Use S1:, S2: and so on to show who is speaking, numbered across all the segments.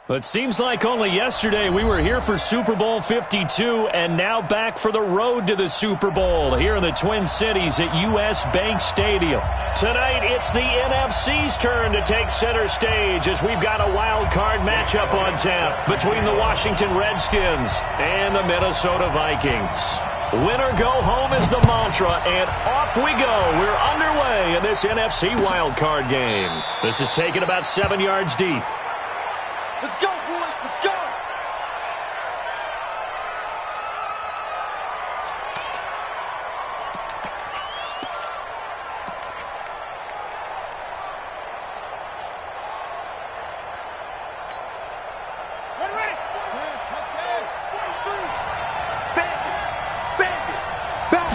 S1: It seems like only yesterday we were here for Super Bowl 52 and now back for the road to the Super Bowl here in the Twin Cities at U.S. Bank Stadium. Tonight, it's the NFC's turn to take center stage as we've got a wild card matchup on tap between the Washington Redskins and the Minnesota Vikings. Win or go home is the mantra, and off we go. We're underway in this NFC wild card game. This is taken about 7 yards deep.
S2: Let's go, boys. Let's go. Ready. Let's go. 43. Back.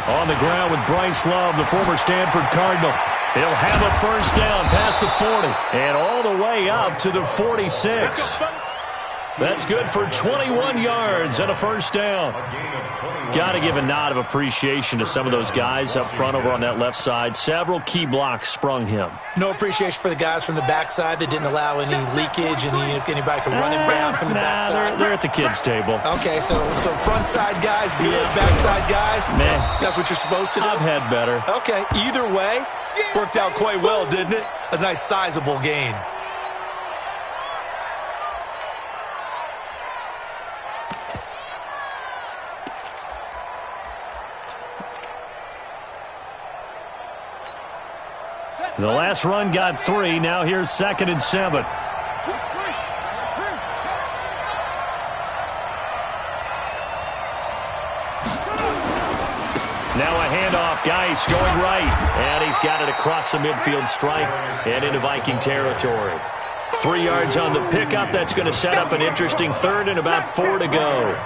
S1: On the ground with Bryce Love, the former Stanford Cardinal. He'll have a first down past the 40 and all the way up to the 46. That's good for 21 yards and a first down. Got to give a nod of appreciation to some of those guys up front over on that left side. Several key blocks sprung him.
S3: No appreciation for the guys from the backside that didn't allow any leakage and anybody could run him down from the backside.
S1: They're at the kids' table.
S3: Okay, so front side guys good, backside guys,
S1: man,
S3: that's what you're supposed to do?
S1: I've had better.
S3: Okay, either way, worked out quite well, didn't it? A nice sizable gain.
S1: The last run got 3. Now here's 2nd and 7. Now a handoff. Geis going right. And he's got it across the midfield stripe and into Viking territory. 3 yards on the pickup. That's going to set up an interesting third and about 4 to go.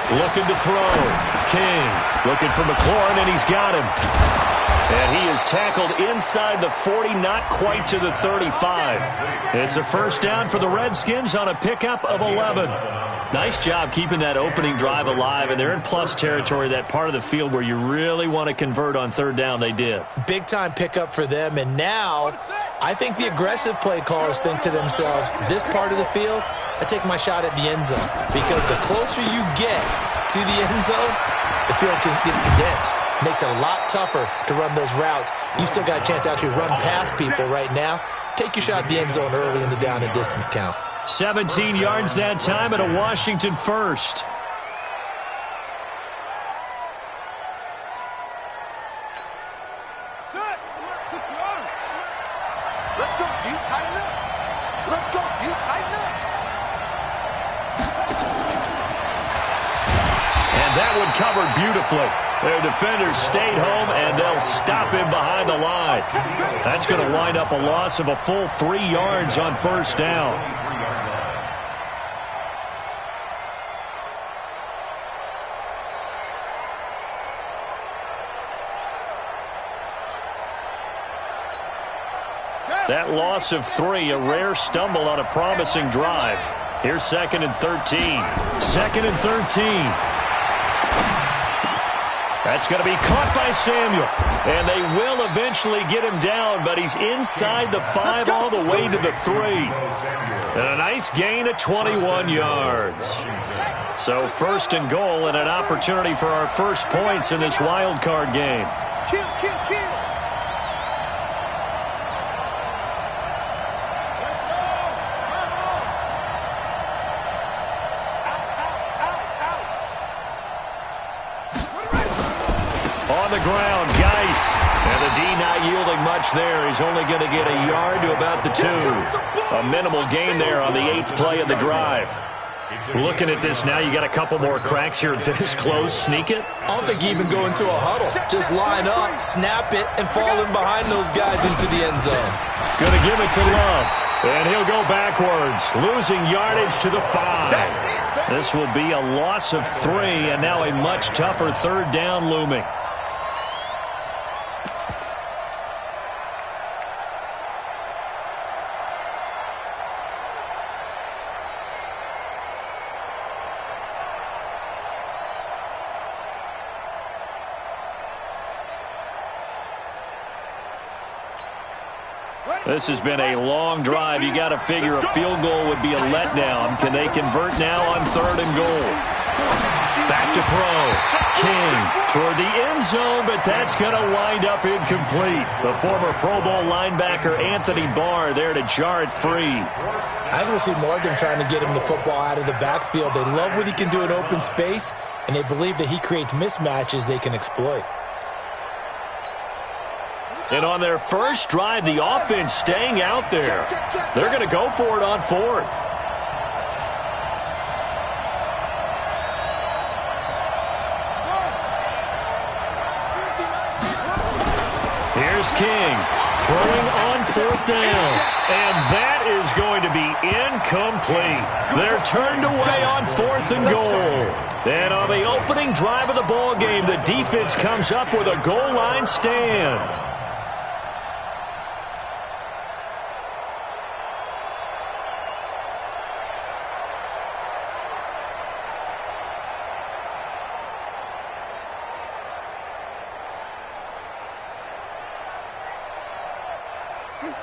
S1: Looking to throw. King looking for McLaurin, and he's got him. And he is tackled inside the 40, not quite to the 35. It's a first down for the Redskins on a pickup of 11. Nice job keeping that opening drive alive, and they're in plus territory, that part of the field where you really want to convert on third down. They did.
S3: Big-time pickup for them, and now I think the aggressive play callers think to themselves, this part of the field, I take my shot at the end zone, because the closer you get to the end zone, the field gets condensed. Makes it a lot tougher to run those routes. You still got a chance to actually run past people right now. Take your shot at the end zone early in the down and distance count.
S1: 17 yards that time and a Washington first.
S2: Let's go, you tighten up. Let's go, you tighten up.
S1: And that one covered beautifully. Their defenders stayed home, and they'll stop him behind the line. That's going to wind up a loss of a full 3 yards on first down. That loss of 3, a rare stumble on a promising drive. Here's 2nd and 13. 2nd and 13. That's going to be caught by Samuel. And they will eventually get him down, but he's inside the 5 all the way to the 3. And a nice gain of 21 yards. So 1st and goal and an opportunity for our first points in this wild card game.
S2: Kill, kill, kill.
S1: On the ground, Geis. And the D not yielding much there. He's only going to get a yard to about the 2. A minimal gain there on the 8th play of the drive. Looking at this now, you got a couple more cracks here this close. Sneak it?
S3: I don't think you even go into a huddle. Just line up, snap it, and fall in behind those guys into the end zone.
S1: Going to give it to Love. And he'll go backwards, losing yardage to the 5. This will be a loss of 3, and now a much tougher third down looming. This has been a long drive. You got to figure a field goal would be a letdown. Can they convert now on 3rd and goal? Back to throw. King toward the end zone, but that's going to wind up incomplete. The former Pro Bowl linebacker Anthony Barr there to jar it free.
S3: I think we'll see more of them trying to get him the football out of the backfield. They love what he can do in open space, and they believe that he creates mismatches they can exploit.
S1: And on their first drive, the offense staying out there. They're going to go for it on 4th. Here's King throwing on 4th down. And that is going to be incomplete. They're turned away on 4th and goal. And on the opening drive of the ball game, the defense comes up with a goal line stand.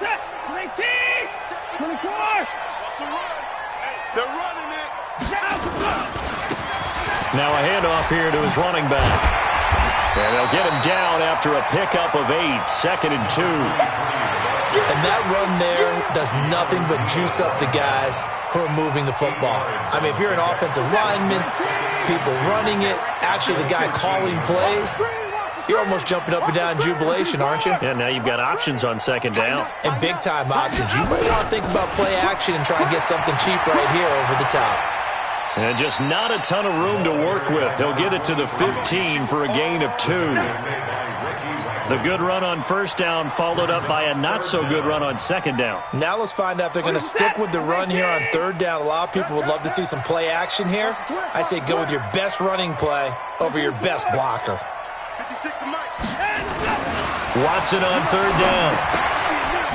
S2: Set, 19, 24. They're running it.
S1: Now a handoff here to his running back. And they'll get him down after a pickup of 8, 2nd and 2.
S3: And that run there does nothing but juice up the guys who are moving the football. I mean, if you're an offensive lineman, people running it, actually the guy calling plays, you're almost jumping up and down in jubilation, aren't you?
S1: Yeah, now you've got options on 2nd down.
S3: And big-time options. You might want to think about play action and try and get something cheap right here over the top.
S1: And just not a ton of room to work with. He'll get it to the 15 for a gain of 2. The good run on 1st down followed up by a not-so-good run on 2nd down.
S3: Now let's find out if they're going to stick with the run here on 3rd down. A lot of people would love to see some play action here. I say go with your best running play over your best blocker.
S1: Watson on 3rd down.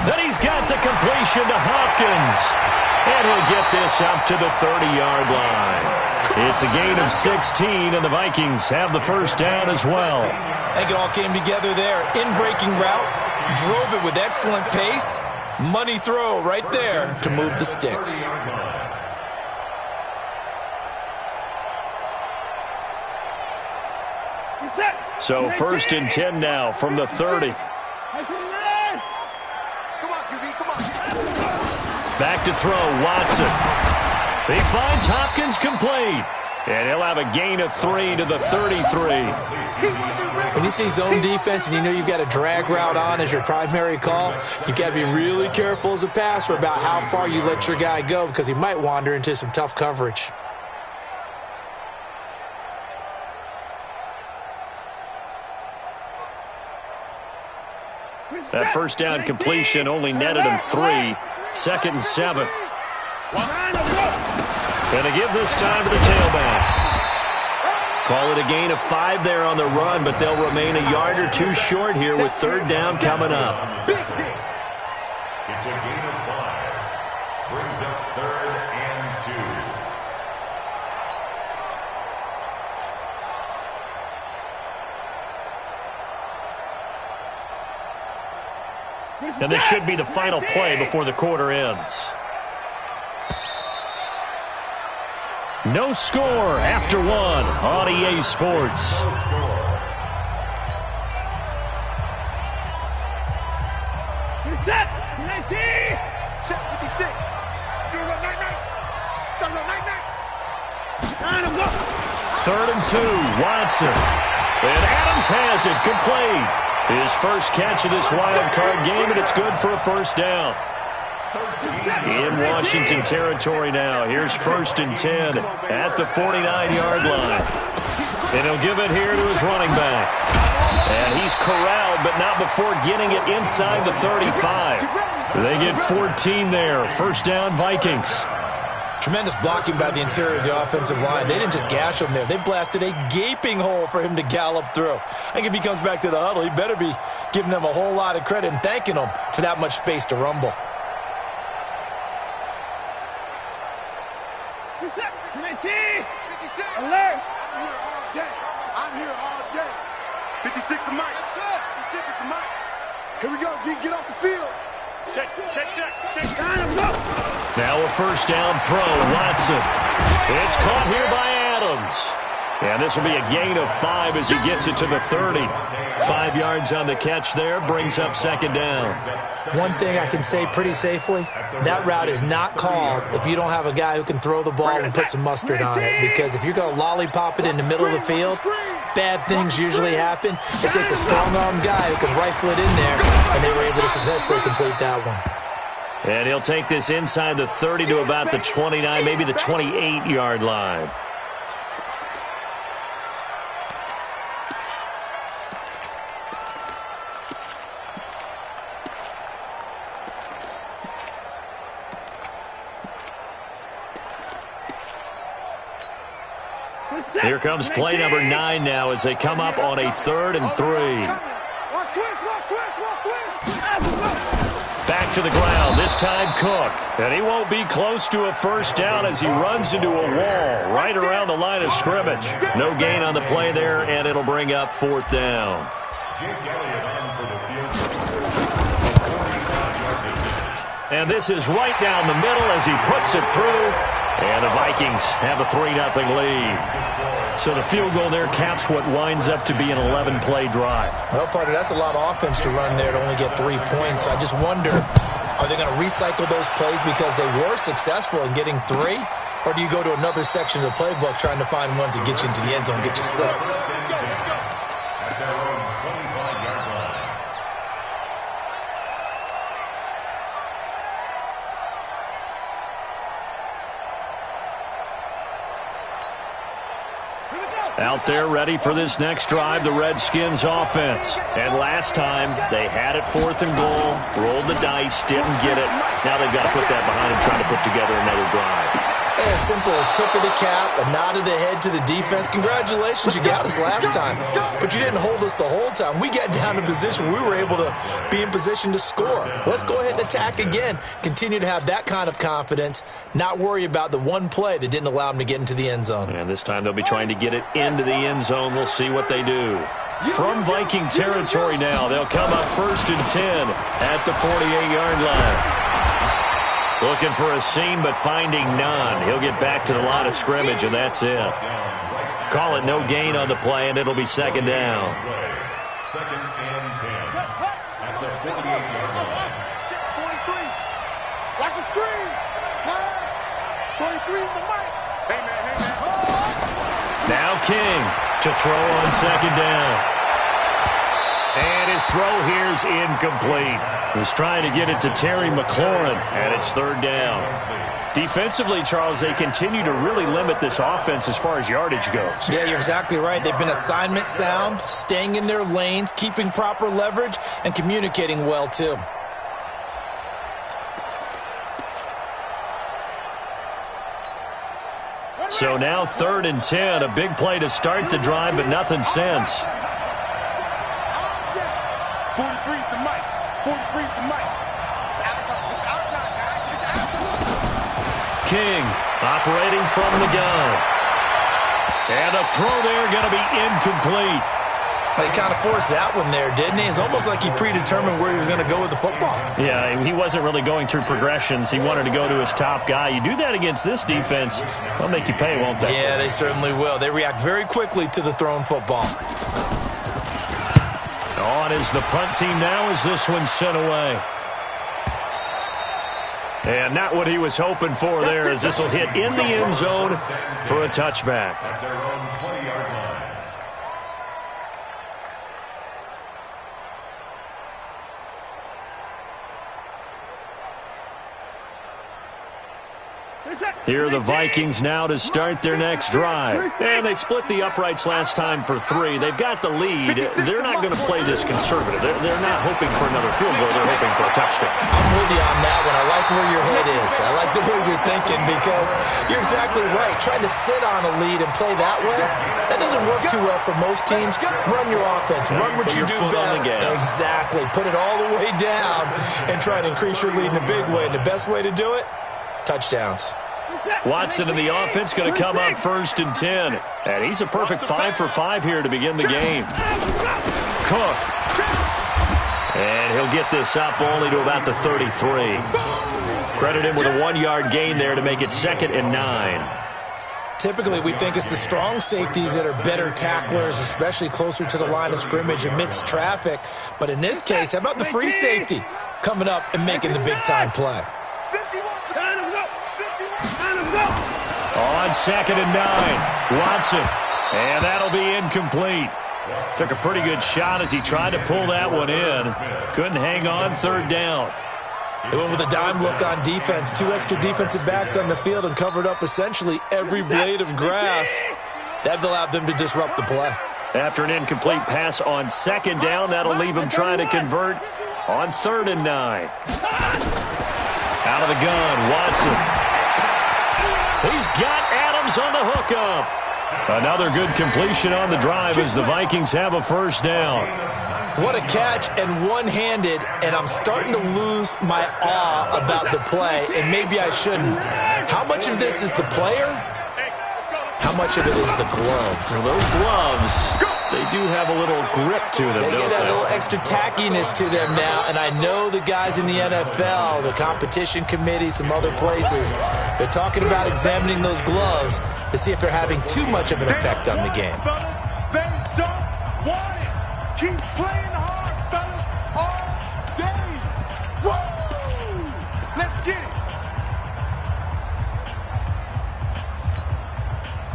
S1: Then he's got the completion to Hopkins. And he'll get this up to the 30-yard line. It's a gain of 16, and the Vikings have the 1st down as well.
S3: I think it all came together there. In-breaking route, drove it with excellent pace. Money throw right there to move the sticks.
S1: So 1st and 10 now from the 30. Back to throw, Watson. He finds Hopkins complete. And he'll have a gain of 3 to the 33.
S3: When you see zone defense and you know you've got a drag route on as your primary call, you've got to be really careful as a passer about how far you let your guy go because he might wander into some tough coverage.
S1: That 1st down completion only netted him 3. 2nd and 7. Gonna give this time to the tailback. Call it a gain of 5 there on the run, but they'll remain a yard or 2 short here with 3rd down coming up.
S4: It's a gain of 5. Brings up 3rd and 2.
S1: And this should be the final play before the quarter ends. No score after 1 on EA Sports.
S2: Set, 19, set 56. You're going night-night.
S1: 3rd and 2, Watson. And Adams has it complete. His first catch of this wild card game, and it's good for a 1st down. In Washington territory now. Here's 1st and 10 at the 49-yard line. And he'll give it here to his running back. And he's corralled, but not before getting it inside the 35. They get 14 there. 1st down, Vikings.
S3: Tremendous blocking by the interior of the offensive line. They didn't just gash him there. They blasted a gaping hole for him to gallop through. I think if he comes back to the huddle, he better be giving them a whole lot of credit and thanking them for that much space to rumble.
S2: Set, 19, alert.
S5: I'm here all day. 56 to Mike. 56 to Mike. Here we go, G. Get off the field.
S1: Now a first down throw. Watson. It's caught here by Adams. And this will be a gain of 5 as he gets it to the 30. 5 yards on the catch there, brings up second down.
S3: One thing I can say pretty safely, that route is not called if you don't have a guy who can throw the ball and put some mustard on it. Because if you're going to lollipop it in the middle of the field, bad things usually happen. It takes a strong-arm guy who can rifle it in there, and they were able to successfully complete that one.
S1: And he'll take this inside the 30 to about the 29, maybe the 28-yard line. Here comes play number 9 now as they come up on a 3rd and 3. Back to the ground, this time Cook. And he won't be close to a first down as he runs into a wall right around the line of scrimmage. No gain on the play there, and it'll bring up 4th down. And this is right down the middle as he puts it through. And the Vikings have a 3-0 lead. So the field goal there caps what winds up to be an 11-play drive.
S3: Well, partner, that's a lot of offense to run there to only get 3 points. So I just wonder, are they going to recycle those plays because they were successful in getting 3? Or do you go to another section of the playbook trying to find ones that get you into the end zone and get you 6?
S1: Out there ready for this next drive, the Redskins offense. And last time, they had it 4th and goal, rolled the dice, didn't get it. Now they've got to put that behind them, trying to put together another drive.
S3: A simple tip of the cap, a nod of the head to the defense. Congratulations, you got us last time. But you didn't hold us the whole time. We got down to position. We were able to be in position to score. Let's go ahead and attack again. Continue to have that kind of confidence, not worry about the one play that didn't allow them to get into the end zone.
S1: And this time they'll be trying to get it into the end zone. We'll see what they do. From Viking territory now, they'll come up 1st and 10 at the 48-yard line. Looking for a seam, but finding none. He'll get back to the line of scrimmage, and that's it. Call it no gain on the play, and it'll be second down.
S4: 2nd and 10 at the 48-yard line.
S5: 43. Watch the screen. Pass. 23 is the mic. Hey, man.
S1: Now King to throw on second down. And his throw here's incomplete. He's trying to get it to Terry McLaurin, and it's 3rd down. Defensively, Charles, they continue to really limit this offense as far as yardage goes.
S3: Yeah, you're exactly right. They've been assignment sound, staying in their lanes, keeping proper leverage, and communicating well, too.
S1: So now 3rd and 10, a big play to start the drive, but nothing since.
S5: 43's the mic. 43's the mic. It's out time. It's out time, guys. It's out time.
S1: King operating from the gun. And a throw there going to be incomplete.
S3: He kind of forced that one there, didn't he? It's almost like he predetermined where he was going to go with the football.
S1: Yeah, he wasn't really going through progressions. He wanted to go to his top guy. You do that against this defense, they'll make you pay, won't they?
S3: Yeah, they certainly will. They react very quickly to the thrown football.
S1: On is the punt team now as this one's sent away. And not what he was hoping for there, as this will hit in the end zone for a touchback.
S4: At their own 20-yard line.
S1: Here are the Vikings now to start their next drive. And they split the uprights last time for 3. They've got the lead. They're not going to play this conservative. They're not hoping for another field goal. They're hoping for a touchdown.
S3: I'm with you on that one. I like where your head is. I like the way you're thinking because you're exactly right. Trying to sit on a lead and play that way, that doesn't work too well for most teams. Run your offense. Run what you do best. Exactly. Put it all the way down and try to increase your lead in a big way. And the best way to do it, touchdowns.
S1: Watson in the offense going to come up 1st and 10. And he's a perfect 5 for 5 here to begin the game. Cook. And he'll get this up only to about the 33. Credit him with a 1-yard gain there to make it 2nd and 9.
S3: Typically, we think it's the strong safeties that are better tacklers, especially closer to the line of scrimmage amidst traffic. But in this case, how about the free safety coming up and making the big-time play?
S1: On 2nd and 9, Watson. And that'll be incomplete. Took a pretty good shot as he tried to pull that one in. Couldn't hang on 3rd down.
S3: They went with a dime look on defense. 2 extra defensive backs on the field and covered up essentially every blade of grass. That allowed them to disrupt the play.
S1: After an incomplete pass on 2nd down, that'll leave him trying to convert on 3rd and 9. Out of the gun, Watson. He's got Adams on the hookup. Another good completion on the drive as the Vikings have a 1st down.
S3: What a catch, and one-handed, and I'm starting to lose my awe about the play, and maybe I shouldn't. How much of this is the player? How much of it is the glove?
S1: Well, those gloves, they do have a little grip to them,
S3: They
S1: don't
S3: get a
S1: they?
S3: little extra tackiness to them now, and I know the guys in the NFL, the competition committee, some other places, they're talking about examining those gloves to see if they're having too much of an effect on the game.
S5: They don't want it. Keep playing hard, fellas, all day. Woo! Let's get it.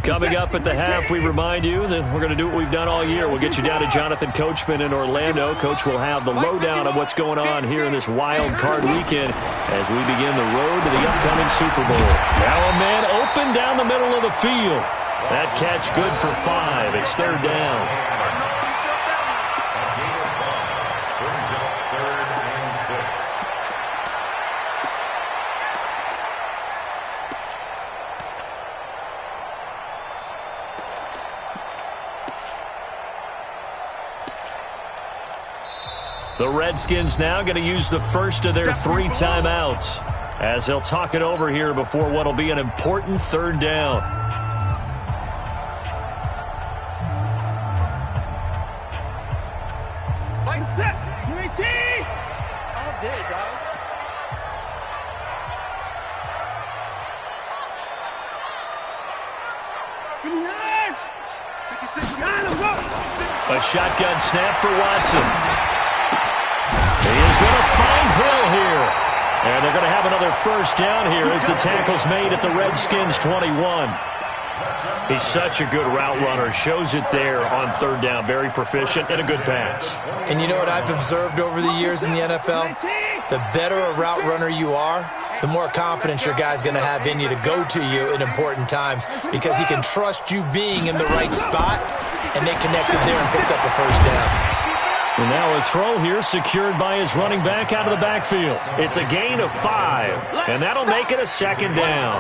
S1: Coming up at the half, we remind you that we're going to do what we've done all year. We'll get you down to Jonathan Coachman in Orlando. Coach will have the lowdown on what's going on here in this wild card weekend as we begin the road to the upcoming Super Bowl. Now a man open down the middle of the field. That catch good for 5. It's 3rd down.
S4: Brings up 3rd and 6.
S1: The Redskins now going to use the first of their 3 timeouts as they'll talk it over here before what will be an important 3rd down.
S5: Like set. UAT. All day, dog. Behind. 56 behind him. Go.
S1: A shotgun snap for Watson. He is going to find Hill here. And they're going to have another 1st down here as the tackle's made at the Redskins 21. He's such a good route runner. Shows it there on 3rd down. Very proficient and a good pass.
S3: And you know what I've observed over the years in the NFL? The better a route runner you are, the more confidence your guy's going to have in you to go to you in important times because he can trust you being in the right spot, and they connected there and picked up a 1st down.
S1: And now a throw here secured by his running back out of the backfield. It's a gain of 5, and that'll make it a 2nd down.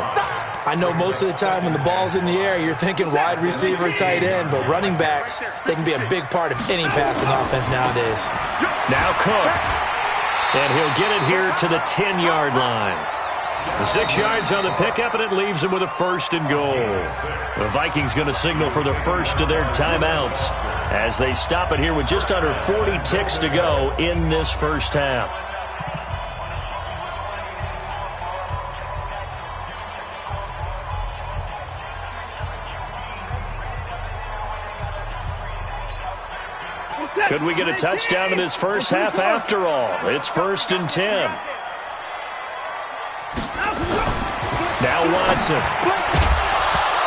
S3: I know most of the time when the ball's in the air, you're thinking wide receiver, tight end, but running backs, they can be a big part of any passing offense nowadays.
S1: Now Cook. And he'll get it here to the 10-yard line. The 6 yards on the pickup, and it leaves him with a 1st and goal. The Vikings going to signal for the first of their timeouts as they stop it here with just under 40 ticks to go in this 1st half. Could we get a touchdown in this 1st half after all? It's 1st and 10. Now Watson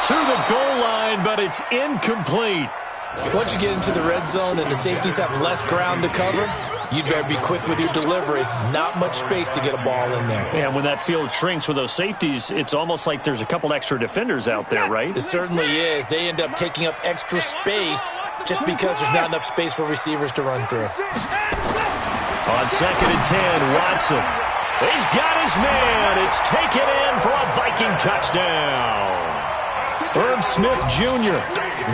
S1: to the goal line, but it's incomplete.
S3: Once you get into the red zone and the safeties have less ground to cover, you'd better be quick with your delivery. Not much space to get a ball in there.
S1: And when that field shrinks with those safeties, it's almost like there's a couple extra defenders out there, right?
S3: It certainly is. They end up taking up extra space just because there's not enough space for receivers to run through.
S1: On 2nd and 10, Watson. He's got his man. It's taken in for a Viking touchdown. Herb Smith Jr.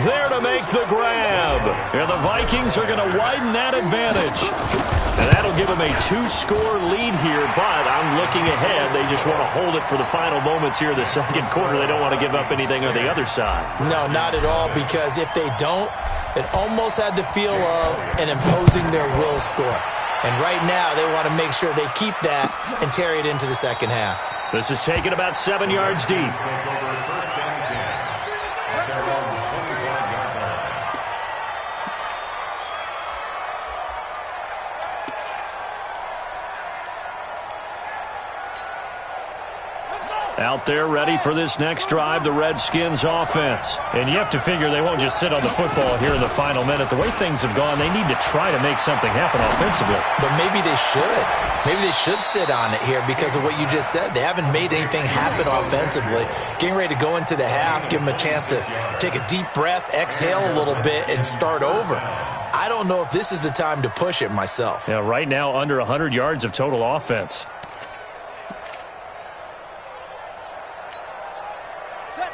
S1: there to make the grab. And the Vikings are going to widen that advantage. And that'll give them a 2-score lead here, but I'm looking ahead. They just want to hold it for the final moments here in the 2nd quarter. They don't want to give up anything on the other side.
S3: No, not at all, because if they don't, it almost had the feel of an imposing their will score. And right now, they want to make sure they keep that and carry it into the second half.
S1: This is taken about 7 yards deep. Out there ready for this next drive, the Redskins offense. And you have to figure they won't just sit on the football here in the final minute. The way things have gone, they need to try to make something happen offensively.
S3: But maybe they should. Maybe they should sit on it here because of what you just said. They haven't made anything happen offensively. Getting ready to go into the half, give them a chance to take a deep breath, exhale a little bit, and start over. I don't know if this is the time to push it myself.
S1: Yeah, right now under 100 yards of total offense.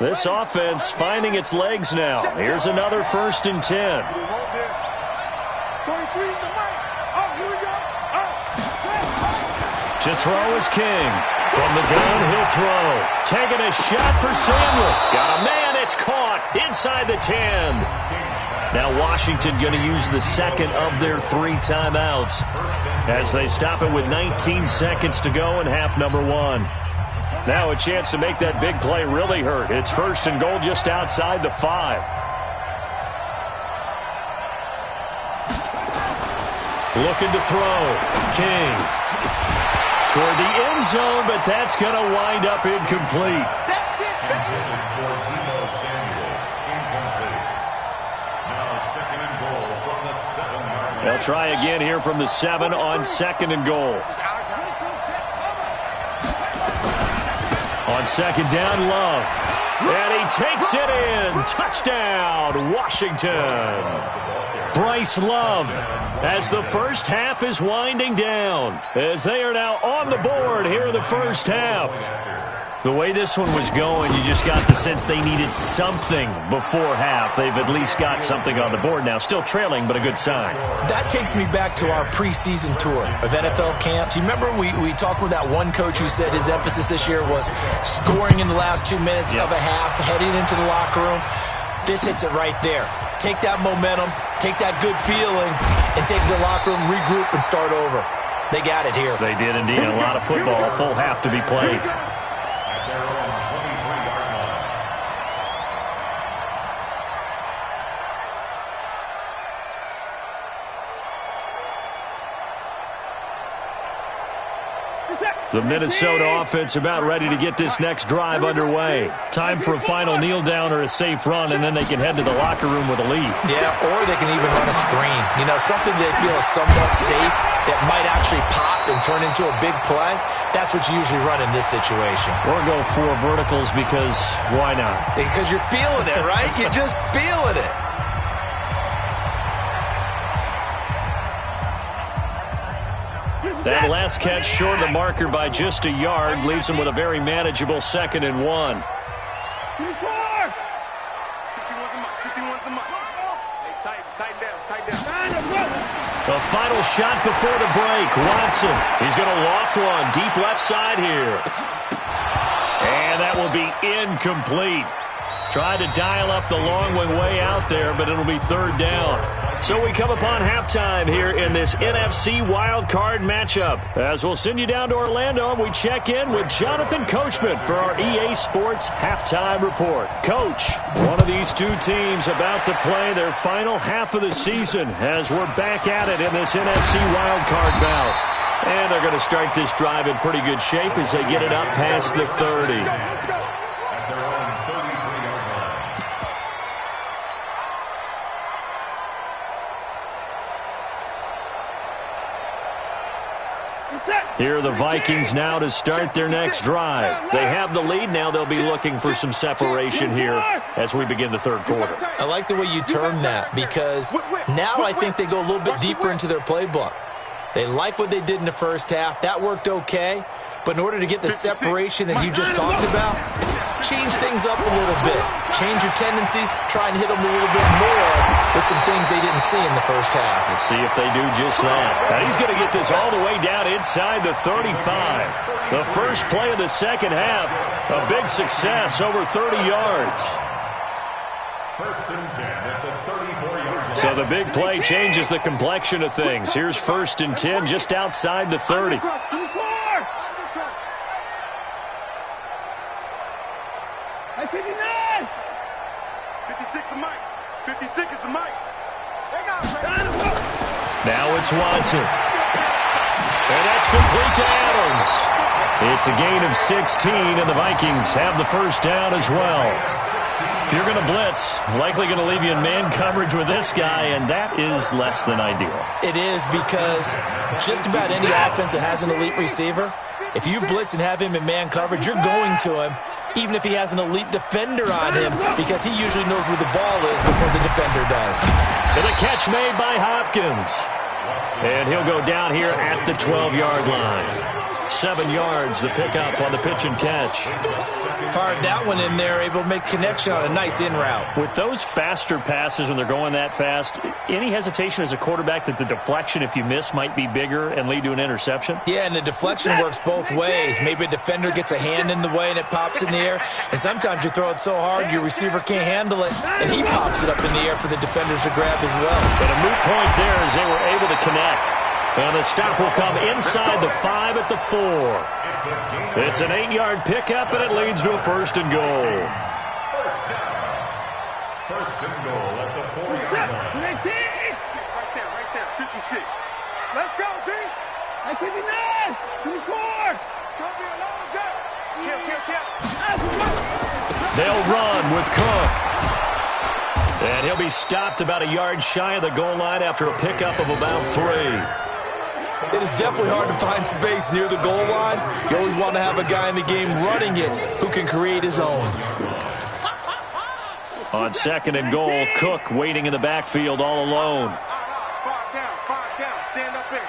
S1: This offense finding its legs now. Here's another 1st and 10.
S5: 23 is the mic. Oh, here we go.
S1: To throw is King. From the gun, he'll throw. Taking a shot for Samuel. Got a man, it's caught inside the 10. Now Washington going to use the second of their 3 timeouts as they stop it with 19 seconds to go in half number 1. Now a chance to make that big play really hurt. It's 1st and goal just outside the 5. Looking to throw. King. Toward the end zone, but that's going to wind up incomplete. They'll try again here from the 7 on 2nd and goal. On 2nd down, Love. And he takes it in. Touchdown, Washington. Bryce Love as the first half is winding down. As they are now on the board here in the first half. The way this one was going, you just got the sense they needed something before half. They've at least got something on the board now. Still trailing, but a good sign.
S3: That takes me back to our preseason tour of NFL camps. You remember we talked with that one coach who said his emphasis this year was scoring in the last 2 minutes of a half, heading into the locker room. This hits it right there. Take that momentum, take that good feeling, and take the locker room, regroup, and start over. They got it here.
S1: They did indeed. A lot of football, a full half to be played. The Minnesota offense about ready to get this next drive underway. Time for a final kneel down or a safe run, and then they can head to the locker room with a lead.
S3: Yeah, or they can even run a screen. You know, something they feel is somewhat safe that might actually pop and turn into a big play. That's what you usually run in this situation.
S1: Or go 4 verticals because why not?
S3: Because you're feeling it, right? You're just feeling it.
S1: That last catch short of the marker by just a yard leaves them with a very manageable 2nd and 1.
S5: 51's the mic. Hey, tighten down.
S1: The final shot before the break. Watson. He's going to loft one. Deep left side here. And that will be incomplete. Tried to dial up the long one way out there, but it'll be 3rd down. So we come upon halftime here in this NFC wildcard matchup. As we'll send you down to Orlando, and we check in with Jonathan Coachman for our EA Sports Halftime Report. Coach, one of these 2 teams about to play their final half of the season as we're back at it in this NFC wildcard bout. And they're going to start this drive in pretty good shape as they get it up past the 30. Here are the Vikings now to start their next drive. They have the lead now. They'll be looking for some separation here as we begin the 3rd quarter.
S3: I like the way you term that because now I think they go a little bit deeper into their playbook. They like what they did in the first half. That worked okay. But in order to get the separation that you just talked about, change things up a little bit. Change your tendencies. Try and hit them a little bit more with some things they didn't see in the first half.
S1: Let's see if they do just that. Now he's going to get this all the way down inside the 35. The first play of the second half, a big success, over 30 yards.
S4: First and 10 at the 34-yard line.
S1: So the big play changes the complexion of things. Here's first and 10 just outside the 30.
S5: Hey, 59! 56 the mic. 56 is the mic.
S1: Now it's Watson. And that's complete to Adams. It's a gain of 16, and the Vikings have the first down as well. If you're going to blitz, likely going to leave you in man coverage with this guy, and that is less than ideal.
S3: It is, because just about any offense that has an elite receiver, if you blitz and have him in man coverage, you're going to him, even if he has an elite defender on him, because he usually knows where the ball is before the defender does.
S1: And a catch made by Hopkins. And he'll go down here at the 12-yard line. 7 yards, the pickup on the pitch and catch.
S3: Fired that one in there, able to make connection on a nice in route.
S1: With those faster passes when they're going that fast, any hesitation as a quarterback that the deflection, if you miss, might be bigger and lead to an interception?
S3: Yeah, and the deflection works both ways. Maybe a defender gets a hand in the way and it pops in the air. And sometimes you throw it so hard your receiver can't handle it, and he pops it up in the air for the defenders to grab as well.
S1: But a moot point there as they were able to connect. And the stop will come inside the 5 at the 4. It's an 8-yard pickup, and it leads to a first and goal.
S4: First down. First and goal at the 4-yard line.
S5: Right there, 56. Let's go, D. Hey, 59, 54. It's going to be a long day. Kill.
S1: They'll run with Cook. And he'll be stopped about a yard shy of the goal line after a pickup of about 3.
S3: It is definitely hard to find space near the goal line. You always want to have a guy in the game running it who can create his own.
S1: On second and goal, Cook waiting in the backfield all alone.
S5: 5 down. Stand up in.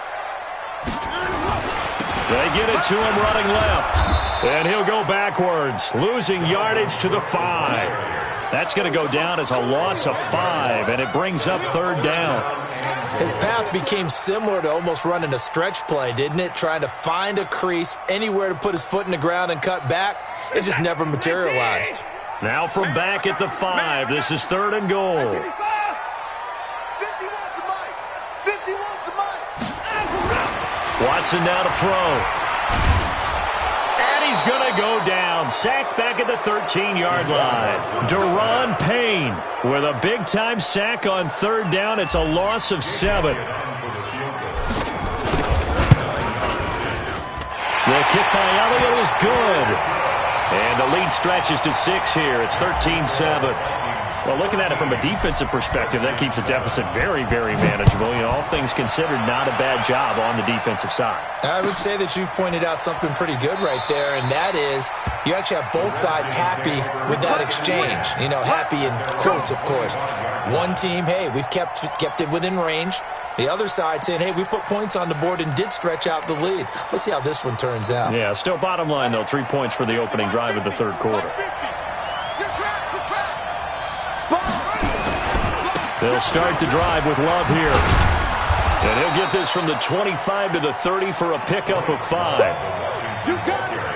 S1: They get it to him running left. And he'll go backwards, losing yardage to the 5. That's going to go down as a loss of 5, and it brings up third down.
S3: His path became similar to almost running a stretch play, didn't it? Trying to find a crease, anywhere to put his foot in the ground and cut back. It just never materialized.
S1: Now from back at the 5, this is third and goal.
S5: 51 to Mike. 51 to Mike.
S1: Watson now to throw. And he's going to go down. Sacked back at the 13-yard line. Deron Payne with a big-time sack on third down. It's a loss of 7. The kick by Elliott is good. And the lead stretches to 6 here. It's 13-7. Well, looking at it from a defensive perspective, that keeps the deficit very, very manageable. You know, all things considered, not a bad job on the defensive side. I would say that you've pointed out something pretty good right there, and that is you actually have both sides happy with that exchange. You know, happy in quotes, of course. One team, hey, we've kept it within range. The other side saying, hey, we put points on the board and did stretch out the lead. Let's see how this one turns out. Yeah, still bottom line, though, 3 points for the opening drive of the third quarter. They'll start the drive with Love here. And he'll get this from the 25 to the 30 for a pickup of 5.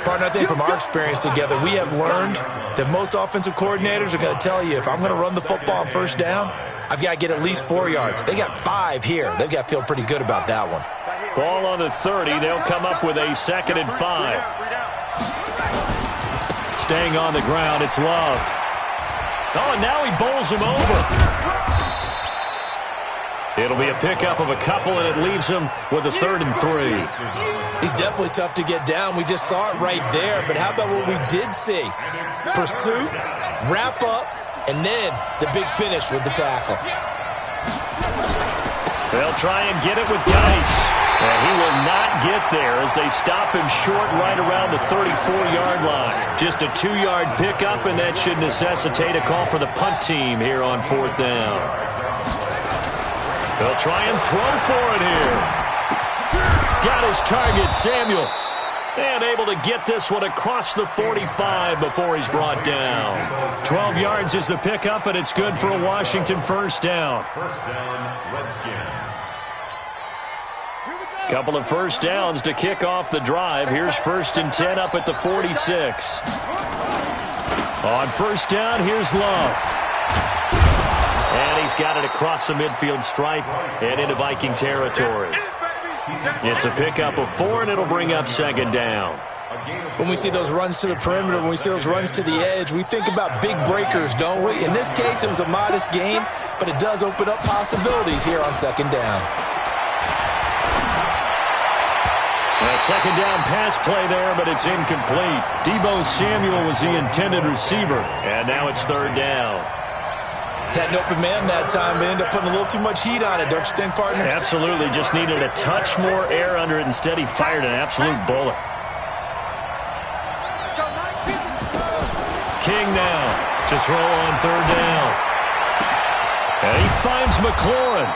S3: Partner, I think from our experience together, we have learned that most offensive coordinators are going to tell you, if I'm going to run the football on first down, I've got to get at least 4 yards. They got 5 here. They've got to feel pretty good about that one.
S1: Ball on the 30. They'll come up with a 2nd and 5. Staying on the ground, it's Love. Oh, and now he bowls him over. It'll be a pickup of a couple, and it leaves him with a 3rd and 3.
S3: He's definitely tough to get down. We just saw it right there. But how about what we did see? Pursuit, wrap up, and then the big finish with the tackle.
S1: They'll try and get it with Geis. And he will not get there as they stop him short right around the 34-yard line. Just a 2-yard pickup, and that should necessitate a call for the punt team here on 4th down. They'll try and throw for it here. Got his target, Samuel. And able to get this one across the 45 before he's brought down. 12 yards is the pickup, and it's good for a Washington first down.
S4: First down, Redskins.
S1: Couple of first downs to kick off the drive. Here's 1st and 10 up at the 46. On first down, here's Love. And he's got it across the midfield stripe and into Viking territory. It's a pickup of 4, and it'll bring up second down.
S3: When we see those runs to the perimeter, when we see those runs to the edge, we think about big breakers, don't we? In this case, it was a modest gain, but it does open up possibilities here on second down.
S1: A second down pass play there, but it's incomplete. Deebo Samuel was the intended receiver, and now it's third down.
S3: Had an open man that time, but ended up putting a little too much heat on it, don't you think, partner?
S1: Absolutely. Just needed a touch more air under it. Instead, he fired an absolute bullet. King now to throw on third down. And he finds McLaurin.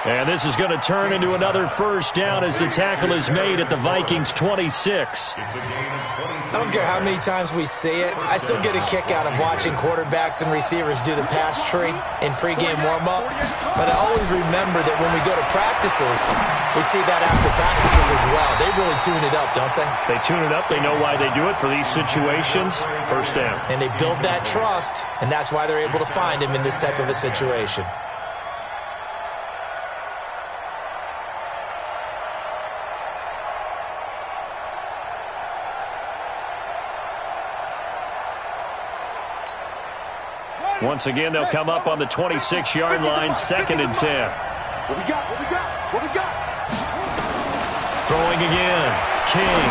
S1: And this is going to turn into another first down as the tackle is made at the Vikings' 26.
S3: I don't care how many times we see it. I still get a kick out of watching quarterbacks and receivers do the pass tree in pregame warm-up. But I always remember that when we go to practices, we see that after practices as well. They really tune it up, don't they?
S1: They tune it up. They know why they do it for these situations. First down.
S3: And they build that trust, and that's why they're able to find him in this type of a situation.
S1: Once again, they'll come up on the 26-yard line, 2nd and 10.
S2: What we got? What we got? What we got?
S1: Throwing again. King.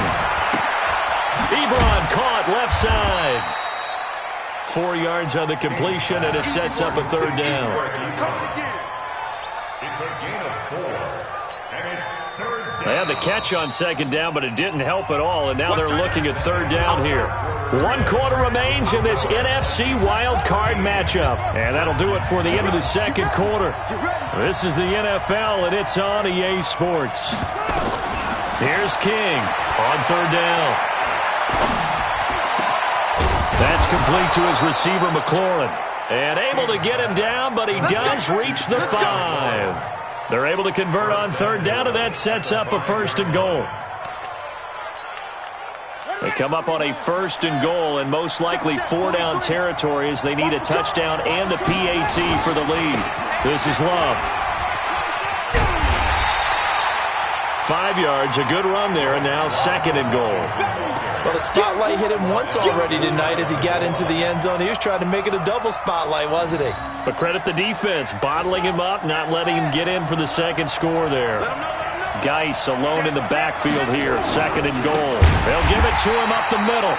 S1: Ebron caught left side. 4 yards on the completion, and it sets up a third down.
S4: It's a gain of 4, and it's third down.
S1: They had the catch on second down, but it didn't help at all, and now they're looking at third down here. 1 quarter remains in this NFC wild card matchup. And that'll do it for the end of the second quarter. This is the NFL, and it's on EA Sports. Here's King on third down. That's complete to his receiver, McLaurin. And able to get him down, but he does reach the 5. They're able to convert on third down, and that sets up a first and goal. They come up on a first and goal and most likely 4-down territory as they need a touchdown and a PAT for the lead. This is Love. 5 yards, a good run there, and now 2nd and goal.
S3: Well, the spotlight hit him once already tonight as he got into the end zone. He was trying to make it a double spotlight, wasn't he?
S1: But credit the defense, bottling him up, not letting him get in for the second score there. Geis alone in the backfield here, 2nd and goal. They'll give it to him up the middle.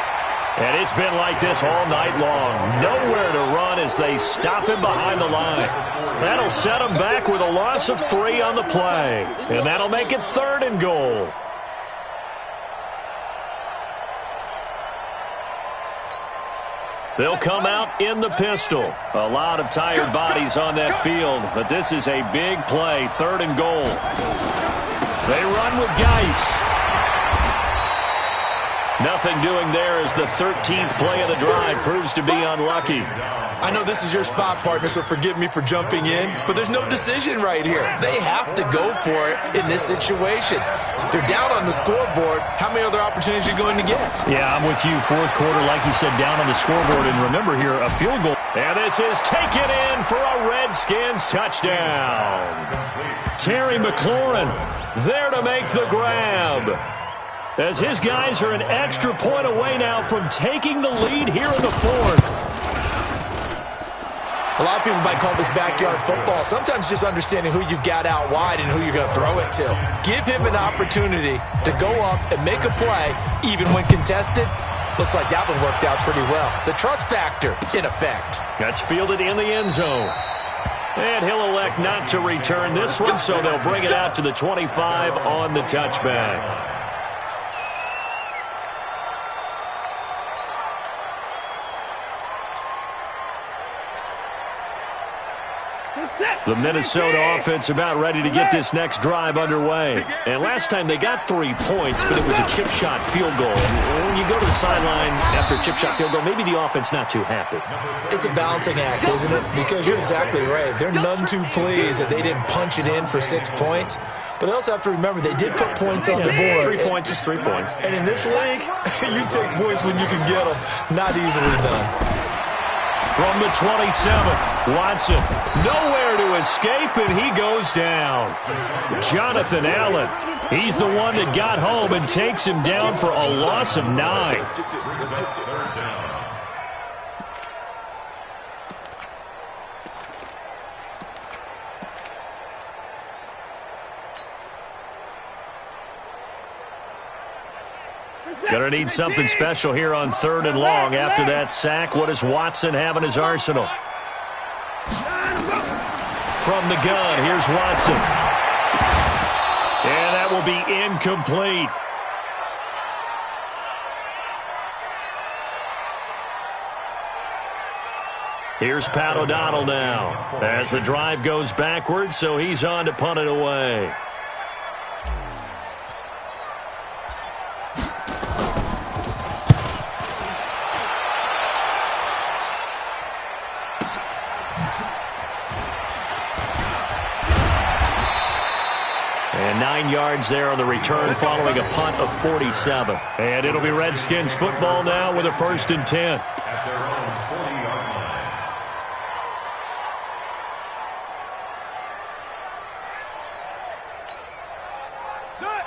S1: And it's been like this all night long. Nowhere to run as they stop him behind the line. That'll set him back with a loss of 3 on the play. And that'll make it 3rd and goal. They'll come out in the pistol. A lot of tired bodies on that field, but this is a big play, 3rd and goal. They run with Geis. Nothing doing there as the 13th play of the drive proves to be unlucky.
S3: I know this is your spot, partner, so forgive me for jumping in, but there's no decision right here. They have to go for it in this situation. They're down on the scoreboard. How many other opportunities are you going to get?
S1: Yeah, I'm with you. 4th quarter, like you said, down on the scoreboard. And remember here, a field goal. And this is taken in for a Redskins touchdown. Terry McLaurin there to make the grab. As his guys are an extra point away now from taking the lead here in the 4th.
S3: A lot of people might call this backyard football. Sometimes just understanding who you've got out wide and who you're going to throw it to. Give him an opportunity to go up and make a play, even when contested. Looks like that one worked out pretty well. The trust factor, in effect.
S1: That's fielded in the end zone. And he'll elect not to return this one, so they'll bring it out to the 25 on the touchback. The Minnesota offense about ready to get this next drive underway. And last time they got 3 points, but it was a chip shot field goal. And when you go to the sideline after a chip shot field goal, maybe the offense not too happy.
S3: It's a balancing act, isn't it? Because you're exactly right. They're none too pleased that they didn't punch it in for 6 points. But they also have to remember they did put points on the board.
S1: 3 points is 3 points.
S3: And in this league, you take points when you can get them. Not easily done.
S1: From the 27, Watson, nowhere to escape, and he goes down. Jonathan Allen, he's the one that got home and takes him down for a loss of 9. Going to need something special here on 3rd and long. After that sack, what does Watson have in his arsenal? From the gun, here's Watson. And that will be incomplete. Here's Pat O'Donnell now as the drive goes backwards, so he's on to punt it away. And 9 yards there on the return following a punt of 47. And it'll be Redskins football now with a 1st and 10.
S4: At their own 40-yard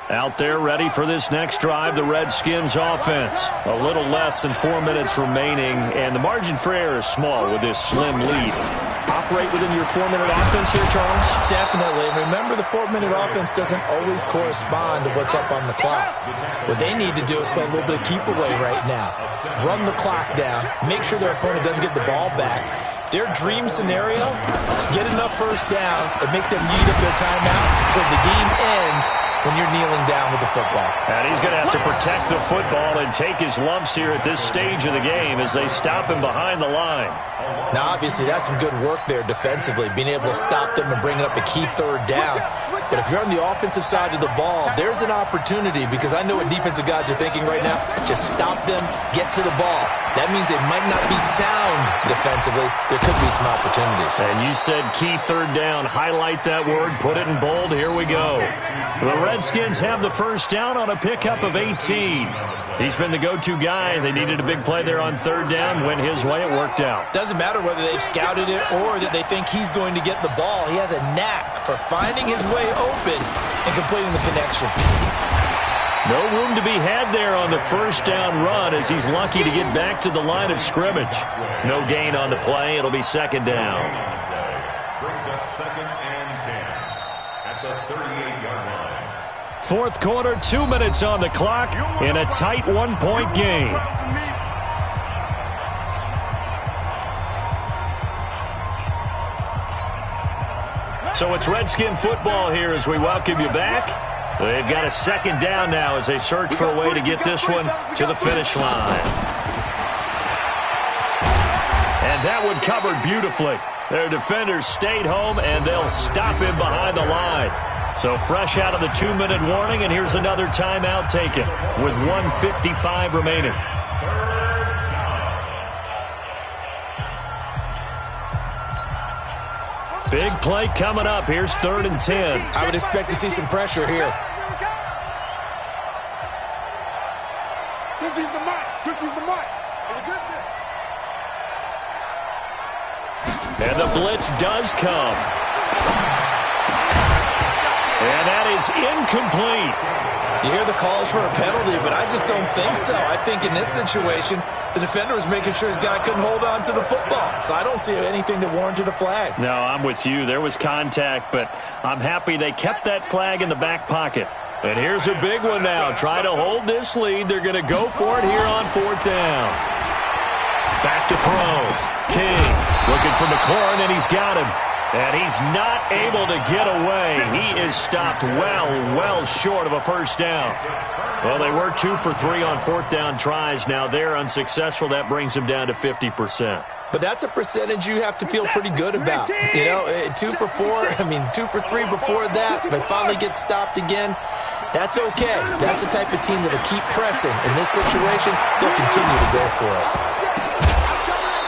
S4: line.
S1: Out there ready for this next drive, the Redskins offense. A little less than 4 minutes remaining, and the margin for error is small with this slim lead. Operate within your 4-minute offense here, Charles?
S3: Definitely. Remember, the 4-minute offense doesn't always correspond to what's up on the clock. What they need to do is play a little bit of keep away right now. Run the clock down. Make sure their opponent doesn't get the ball back. Their dream scenario, get enough first downs and make them eat up their timeouts so the game ends when you're kneeling down with the football.
S1: And he's going to have to protect the football and take his lumps here at this stage of the game as they stop him behind the line.
S3: Now, obviously, that's some good work there defensively, being able to stop them and bring it up a key 3rd down. But if you're on the offensive side of the ball, there's an opportunity, because I know what defensive guys are thinking right now. Just stop them, get to the ball. That means they might not be sound defensively. There could be some opportunities.
S1: And you said key 3rd down. Highlight that word. Put it in bold. Here we go. The Redskins have the 1st down on a pickup of 18. He's been the go-to guy. They needed a big play there on 3rd down. Went his way. It worked out.
S3: Doesn't matter whether they've scouted it or that they think he's going to get the ball. He has a knack for finding his way open and completing the connection.
S1: No room to be had there on the 1st down run as he's lucky to get back to the line of scrimmage. No gain on the play. It'll be 2nd down.
S4: Brings up 2nd and 10 at the 38-yard line.
S1: 4th quarter, 2 minutes on the clock in a tight 1-point game. So it's Redskin football here as we welcome you back. They've got a 2nd down now as they search for a way to get this one to the finish line. And that one covered beautifully. Their defenders stayed home, and they'll stop him behind the line. So fresh out of the 2-minute warning, and here's another timeout taken with 1:55 remaining. Big play coming up. Here's 3rd and 10.
S3: I would expect to see some pressure here.
S5: 50's the mark. 50's the mark.
S1: And the blitz does come. And that is incomplete.
S3: You hear the calls for a penalty, but I just don't think so. I think in this situation, the defender was making sure his guy couldn't hold on to the football. So I don't see anything that warranted a flag.
S1: No, I'm with you. There was contact, but I'm happy they kept that flag in the back pocket. And here's a big one now. Try to hold this lead. They're going to go for it here on 4th down. Back to throw. King looking for McLaurin, and he's got him. And he's not able to get away. He is stopped well short of a 1st down. Well, they were 2 for 3 on 4th down tries. Now they're unsuccessful. That brings them down to 50%.
S3: But that's a percentage you have to feel pretty good about. You know, 2 for 4, 2 for 3 before that, but finally get stopped again. That's okay. That's the type of team that'll keep pressing. In this situation, they'll continue to go for it.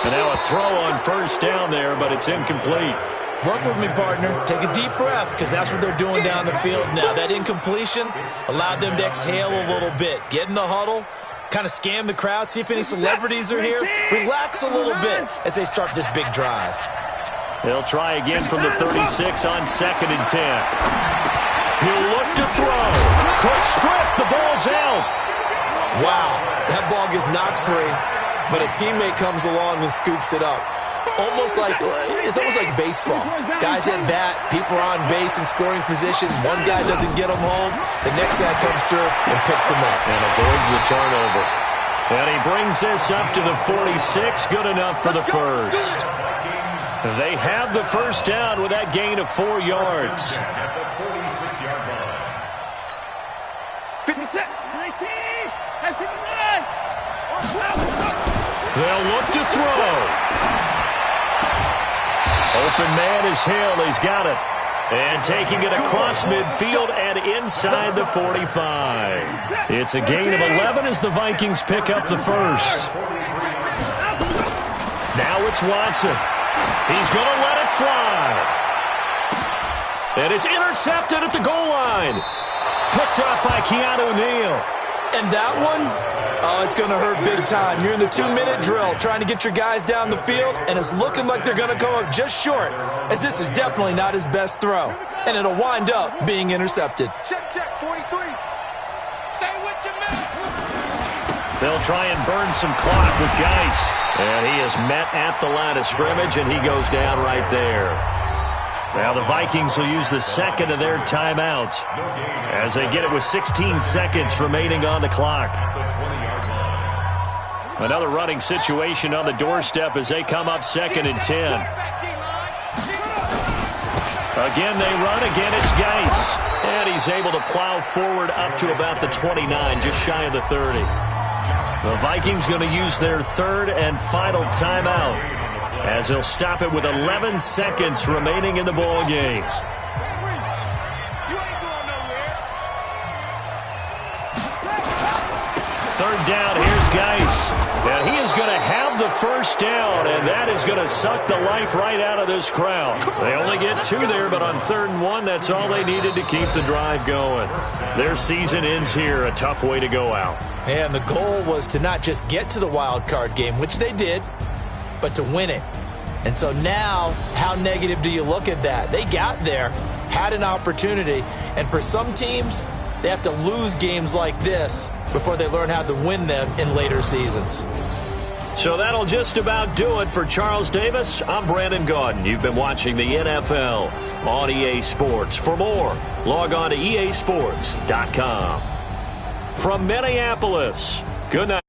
S1: And now a throw on 1st down there, but it's incomplete.
S3: Work with me, partner. Take a deep breath, because that's what they're doing down the field now. That incompletion allowed them to exhale a little bit. Get in the huddle, kind of scan the crowd, see if any celebrities are here. Relax a little bit as they start this big drive.
S1: They'll try again from the 36 on 2nd and 10. He'll look to throw. Could strip. The ball's out.
S3: Wow, that ball gets knocked free, but a teammate comes along and scoops it up. It's almost like baseball. Guys at bat, people are on base in scoring position. One guy doesn't get them home. The next guy comes through and picks them up.
S1: And avoids the turnover. And he brings this up to the 46. Good enough for the first. They have the first down with that gain of 4 yards.
S4: At the 46-yard line.
S5: 56, 19, 59.
S1: They'll look to throw. Open man is Hill. He's got it. And taking it across midfield and inside the 45. It's a gain of 11 as the Vikings pick up the first. Now it's Watson. He's going to let it fly. And it's intercepted at the goal line. Picked up by Keanu Neal.
S3: And that one, it's going to hurt big time. You're in the 2-minute drill trying to get your guys down the field, and it's looking like they're going to come up just short, as this is definitely not his best throw. And it'll wind up being intercepted.
S5: Check, 43. Stay with your man.
S1: They'll try and burn some clock with Geis. And he is met at the line of scrimmage, and he goes down right there. Now the Vikings will use the second of their timeouts as they get it with 16 seconds remaining on the clock. Another running situation on the doorstep as they come up 2nd and 10. Again they run, again it's Geis. And he's able to plow forward up to about the 29, just shy of the 30. The Vikings going to use their third and final timeout as they'll stop it with 11 seconds remaining in the ball game. Third down, here's Geis. And he is going to have the first down, and that is going to suck the life right out of this crowd. They only get 2 there, but on 3rd and 1, that's all they needed to keep the drive going. Their season ends here, a tough way to go out.
S3: And the goal was to not just get to the wild card game, which they did, but to win it. And so now, how negative do you look at that? They got there, had an opportunity, and for some teams, they have to lose games like this before they learn how to win them in later seasons.
S1: So that'll just about do it for Charles Davis. I'm Brandon Gaudin. You've been watching the NFL on EA Sports. For more, log on to easports.com. From Minneapolis, good night.